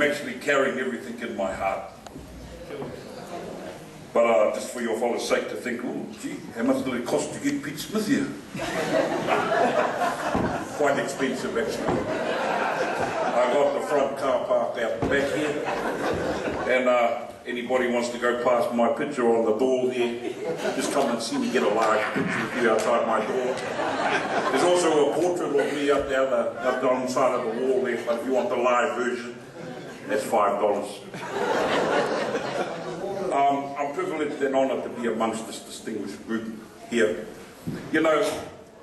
I'm actually carrying everything in my heart. But just for your fellows' sake to think, oh, gee, how much did it cost to get Pete Smith here? Quite expensive, actually. I got the front car parked out the back here, and anybody wants to go past my picture on the door there, just come and see me get a large picture of you outside my door. There's also a portrait of me up the on the side of the wall there, but if you want the live version, that's $5. I'm privileged and honoured to be amongst this distinguished group here. You know,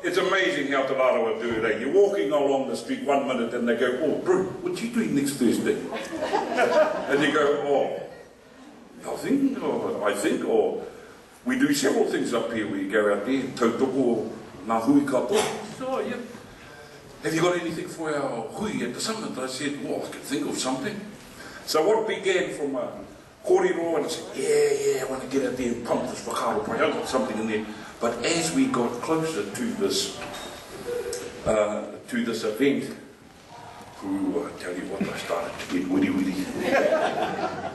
it's amazing how Te Rarawa do it. You're walking along the street 1 minute and they go, oh, bro, what you doing next Thursday? And you go, oh, nothing, or I think, or we do several things up here. We go out there, tautoko, ngā hui katoa. Oh, yeah. Have you got anything for our hui at the summit? I said, well, I can think of something. So what began from a kōrero, and I said, yeah, I want to get out there and pump this whakaaro. I got something in there. But as we got closer to this event, ooh, I tell you what, I started to get witty.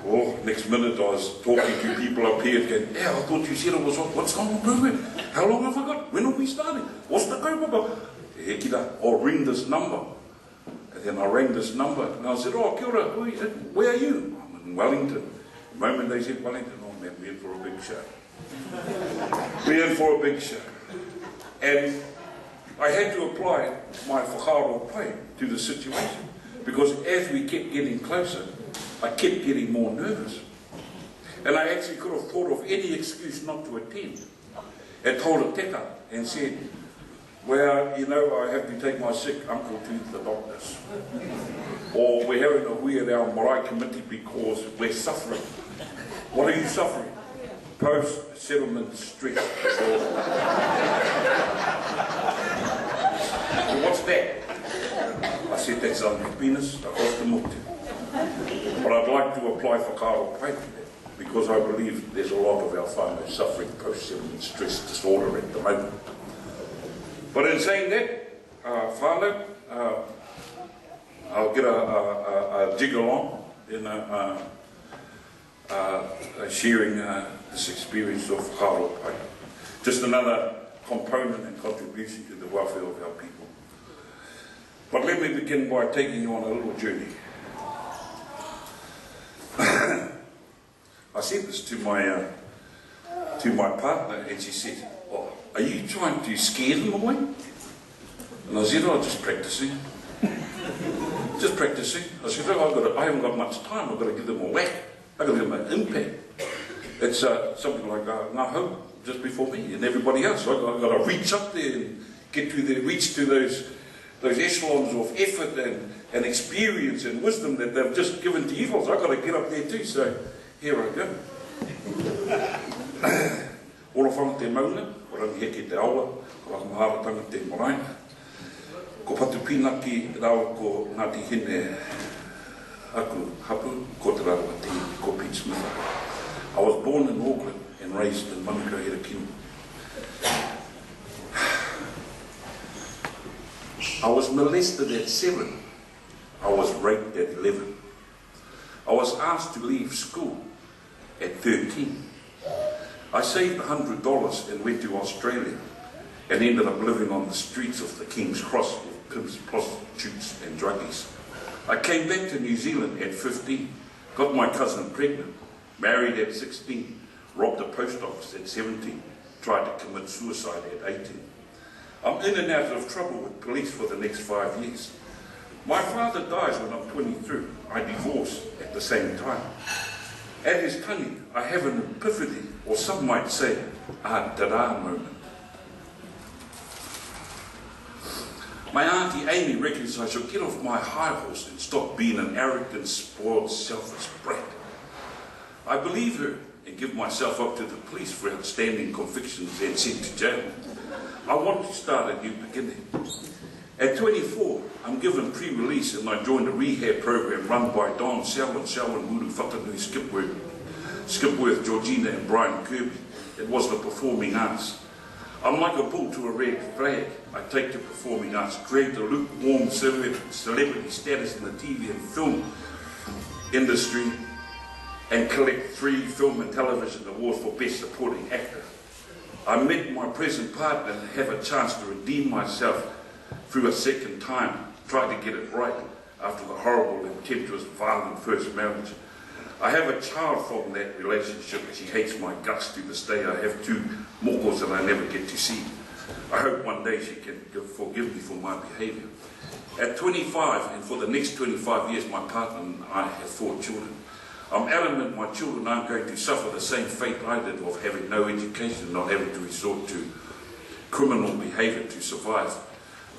Oh, next minute I was talking to people up here going, yeah, I thought you said it was what's on the program? How long have I got? When are we starting? What's the kaupapa? I'll ring this number. And then I rang this number and I said, oh, kia ora, where are you? I'm in Wellington. The moment they said Wellington, oh man, we're in for a big show. We're in for a big show. And I had to apply my whakaaro play to the situation, because as we kept getting closer, I kept getting more nervous. And I actually could have thought of any excuse not to attend. I told a teka and said, well, you know, I have to take my sick uncle to the doctors. Or we're having a hui at our marae committee because we're suffering. What are you suffering? Post-settlement stress. Well, what's that? I said, that's unhappiness across the motu. But I'd like to apply whakaaro pai to that, because I believe there's a lot of our whānau suffering post-settlement stress disorder at the moment. But in saying that, whānau, I'll get a jig along in sharing this experience of whakaaro pai. Just another component and contribution to the welfare of our people. But let me begin by taking you on a little journey. I said this to my partner, and she said, oh, are you trying to scare them away? And I said, oh, just practicing. Just practicing. I said, oh, I haven't got much time, I've got to give them a whack. I've got to give them an impact. It's something like ngā hau just before me and everybody else. I've got to reach up there and reach to those echelons of effort and experience and wisdom that they've just given to evils. I've got to get up there too, so here I go. Ora whanga te mauna, ora ni heke te aula, ora maharatanga te maraina. Ko patu pina ki rau ko Ngāti Hine aku hapu, ko te Rarawa te, ko Pete Smith. I was born in Auckland and raised in Manukau Herakinu. I was molested at 7. I was raped at 11. I was asked to leave school at 13. I saved $100 and went to Australia and ended up living on the streets of the King's Cross with pimps, prostitutes and druggies. I came back to New Zealand at 15, got my cousin pregnant, married at 16, robbed a post office at 17, tried to commit suicide at 18. I'm in and out of trouble with police for the next 5 years. My father dies when I'm 23. I divorce at the same time. At his tangi, I have an epiphany, or some might say, a dada moment. My auntie Amy reckons I should get off my high horse and stop being an arrogant, spoiled, selfish brat. I believe her and give myself up to the police for outstanding convictions and sent to jail. I want to start a new beginning. At 24, I'm given pre-release and I joined a rehab program run by Don Selwyn, Muru Whakanui Skipworth, Georgina and Brian Kirby. It was the performing arts. I'm like a bull to a red flag. I take to performing arts, create a lukewarm celebrity status in the TV and film industry and collect 3 Film and Television Awards for Best Supporting Actor. I met my present partner and have a chance to redeem myself through a second time, try to get it right after the horrible and tempestuous, violent first marriage. I have a child from that relationship. She hates my guts to this day. I have 2 mokos that I never get to see. I hope one day she can forgive me for my behaviour. At 25, and for the next 25 years, my partner and I have 4 children. I'm adamant my children aren't going to suffer the same fate I did of having no education, not having to resort to criminal behaviour to survive.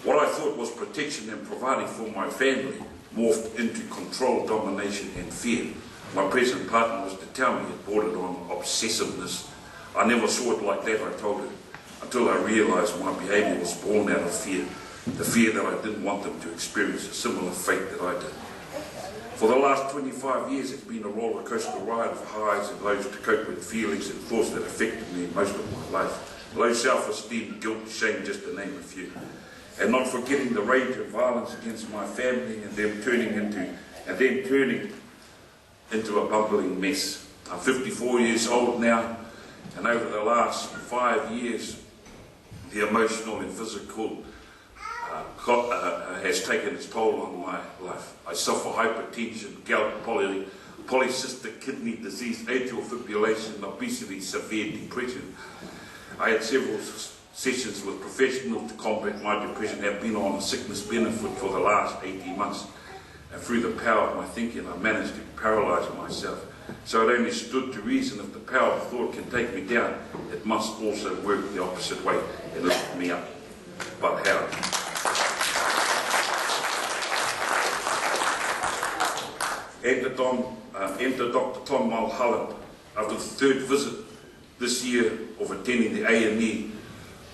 What I thought was protection and providing for my family morphed into control, domination and fear. My present partner was to tell me it bordered on obsessiveness. I never saw it like that, I told her, until I realised my behaviour was born out of fear. The fear that I didn't want them to experience a similar fate that I did. For the last 25 years, it's been a roller coaster ride of highs and lows to cope with feelings and thoughts that affected me most of my life. Low self-esteem, guilt, shame, just to name a few. And not forgetting the rage and violence against my family and them turning into a bumbling mess. I'm 54 years old now, and over the last 5 years, the emotional and physical has taken its toll on my life. I suffer hypertension, gout, polycystic kidney disease, atrial fibrillation, obesity, severe depression. I had several sessions with professionals to combat my depression. I've been on a sickness benefit for the last 18 months. And through the power of my thinking, I managed to paralyse myself. So it only stood to reason if the power of thought can take me down, it must also work the opposite way and lift me up. But how? Enter Dr. Tom Mulholland. After the 3rd visit this year of attending the A&E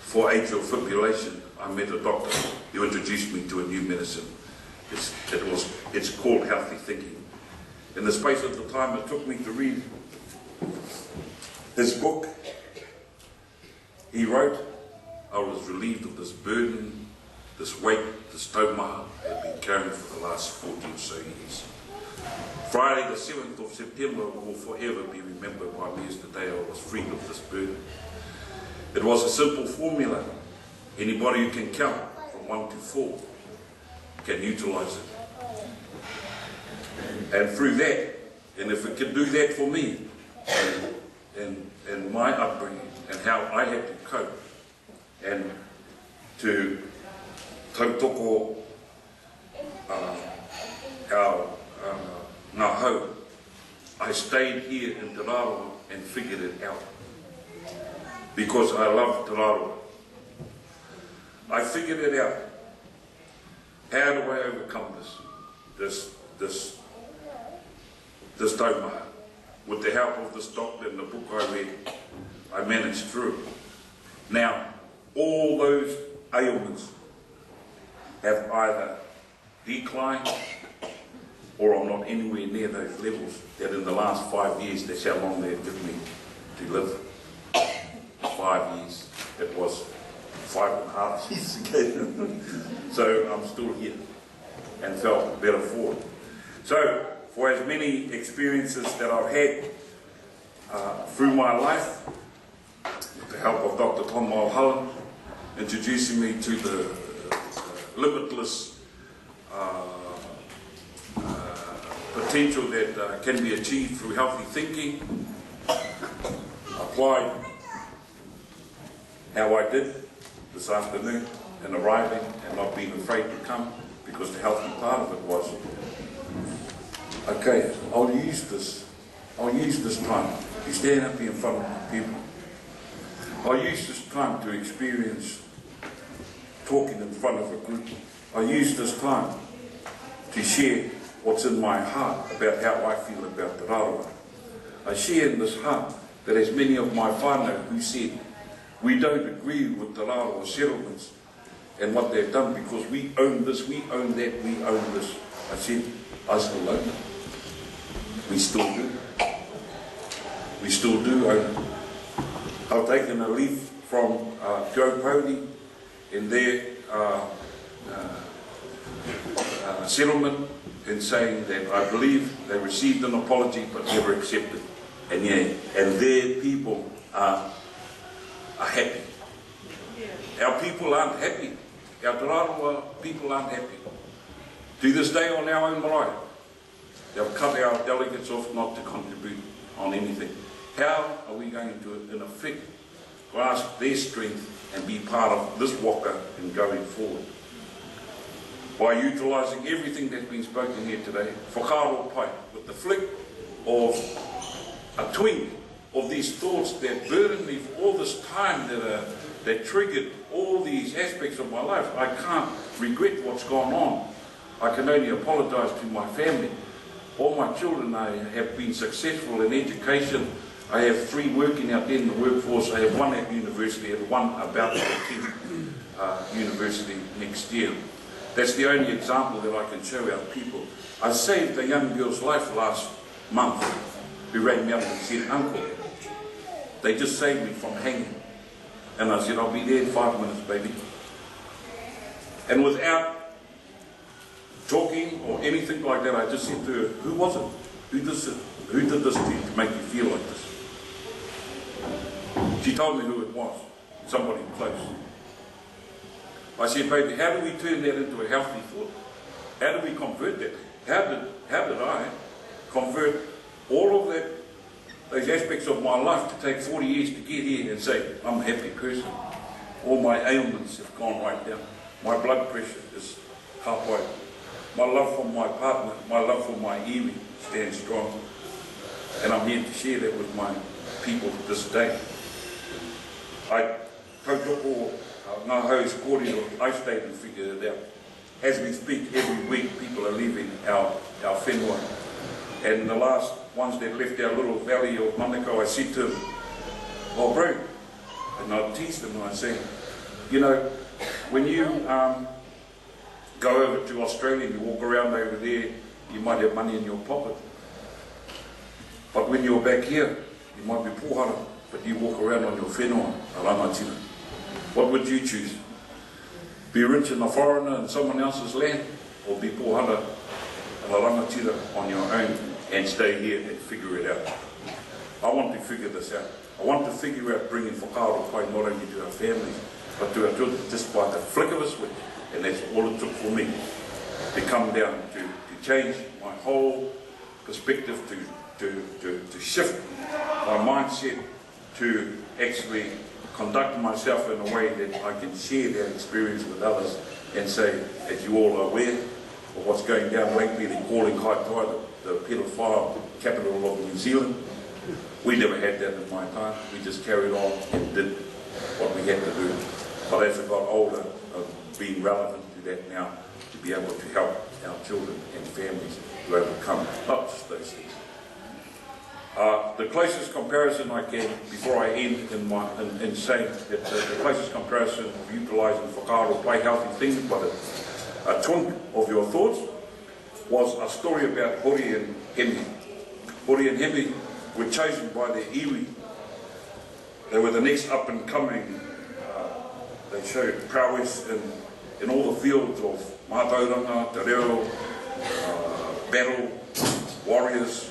for atrial fibrillation, I met a doctor who introduced me to a new medicine. It's called healthy thinking. In the space of the time it took me to read his book, he wrote, I was relieved of this burden, this weight, this taumata I've been carrying for the last 40 or so years. Friday the 7th of September will forever be remembered by me as the day I was freed of this burden. It was a simple formula. Anybody who can count from 1 to 4 can utilise it. And through that, and if it can do that for me, and my upbringing, and how I had to cope, and to tautoko our ngā I stayed here in Rarawa and figured it out. Because I love Rarawa. I figured it out. How do I overcome this taumata? With the help of this doctor and the book I read, I managed through. Now, all those ailments have either declined or I'm not anywhere near those levels that in the last 5 years, that's how long they've given me to live. 5 years. It was 5.5 years ago. So I'm still here and felt better for it. So, for as many experiences that I've had through my life, with the help of Dr. Tom Mulholland, introducing me to the limitless potential that can be achieved through healthy thinking, applied how I did this afternoon in arriving and not being afraid to come, because the healthy part of it was, okay, I'll use this time to stand up here in front of people. I'll use this time to experience talking in front of a group. I'll use this time to share what's in my heart about how I feel about the Rarawa. I share in this heart that as many of my whānau who said, we don't agree with the Rarawa settlements and what they've done because we own this, we own that, we own this. I said, I still own it. We still do. We still do own it. I've taken a leaf from Joe Pody in their settlement in saying that I believe they received an apology but never accepted. And yeah, and their people are happy. Our people aren't happy. Our Rarawa people aren't happy. To this day on our own marae, they've cut our delegates off not to contribute on anything. How are we going to, in effect, grasp their strength and be part of this waka in going forward? By utilising everything that's been spoken here today, Whakaaro pai, with the flick of a twinge of these thoughts that burdened me for all this time, that triggered all these aspects of my life. I can't regret what's gone on. I can only apologise to my family. All my children have been successful in education. I have 3 working out there in the workforce. I have 1 at university and 1 about to attend university next year. That's the only example that I can show our people. I saved a young girl's life last month who rang me up and said, "Uncle, they just saved me from hanging." And I said, "I'll be there in 5 minutes, baby." And without talking or anything like that, I just said to her, "Who was it? Who did this to you to make you feel like this?" She told me who it was, somebody close. I said, "Baby, how do we turn that into a healthy thought? How do we convert that? How did I convert all of that, those aspects of my life to take 40 years to get here and say, I'm a happy person. All my ailments have gone right down. My blood pressure is halfway. My love for my partner, my love for my iwi stands strong. And I'm here to share that with my people this day." I tautoko ngā hau's kōrero, I stayed and figured it out. As we speak, every week people are leaving our whenua. And the last ones that left our little valley of Manukau, I said to them, "Oh bro," and I teased them and I said, "You know, when you go over to Australia and you walk around over there, you might have money in your pocket. But when you're back here, you might be pohara, but you walk around on your whenua, a rangatira. What would you choose? Be rich in a foreigner in someone else's land, or be pohara and a rangatira on your own and stay here and figure it out?" I want to figure this out. I want to figure out bringing Whakaaro pai not only to our families, but to our children, just by the flick of a switch. And that's all it took for me to come down to change my whole perspective, to shift my mindset, to actually conduct myself in a way that I can share that experience with others and say, as you all are aware of what's going down lately, they're calling Kaitaia the pedophile capital of New Zealand. We never had that in my time. We just carried on and did what we had to do. But as I got older, I've been relevant to that now to be able to help our children and families to overcome not just those things. The closest comparison I can, before I end in saying that the closest comparison of utilising Whakaaro pai healthy things, but a twink of your thoughts, was a story about Hori and Hemi. Hori and Hemi were chosen by their iwi. They were the next up and coming. They showed prowess in all the fields of mātauranga, te reo, battle, warriors.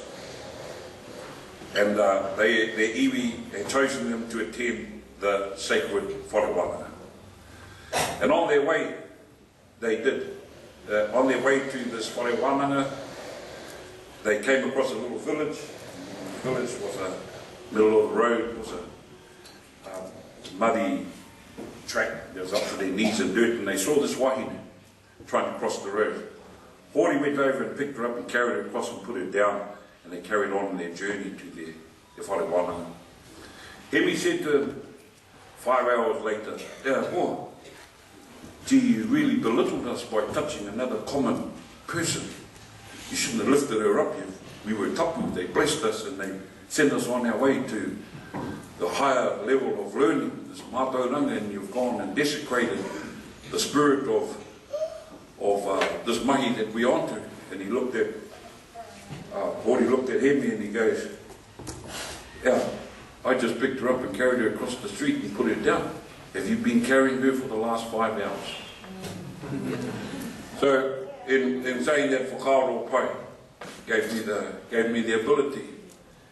And their iwi had chosen them to attend the sacred wharewananga. And on their way, they did. On their way to this wharewananga, they came across a little village. The village was a middle of the road, was a muddy track. There was up to their knees in dirt, and they saw this wahine trying to cross the road. Hori went over and picked her up and carried her across and put her down, and they carried on their journey to their wharewananga. Hemi said to him 5 hours later, "Oh, gee, you really belittled us by touching another common person. You shouldn't have lifted her up. We were tapu. They blessed us and they sent us on our way to the higher level of learning, this mātauranga, and you've gone and desecrated the spirit of this mahi that we're onto." And he looked at Hori looked at him and he goes, "Yeah, I just picked her up and carried her across the street and put her down. Have you been carrying her for the last 5 hours?" So in saying that Whakaaro pai gave me the ability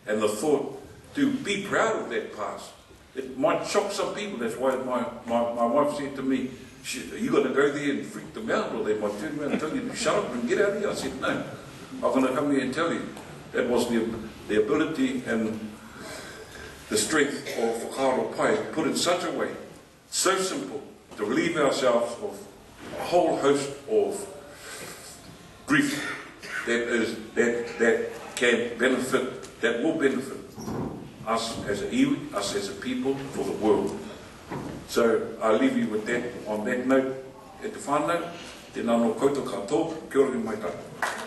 and the thought to be proud of that past. It might shock some people. That's why my wife said to me, "You got to go there and freak them out, or they might turn around and tell you to shut up and get out of here." I said, "No, I'm going to come here and tell you." That was the ability and the strength of Whakaaro pai, put in such a way, so simple, to relieve ourselves of a whole host of grief that can benefit, that will benefit us as a iwi, us as a people, for the world. So I leave you with that, on that note, e te whānau, tēnā no koutou katoa, kia ora mai tātou.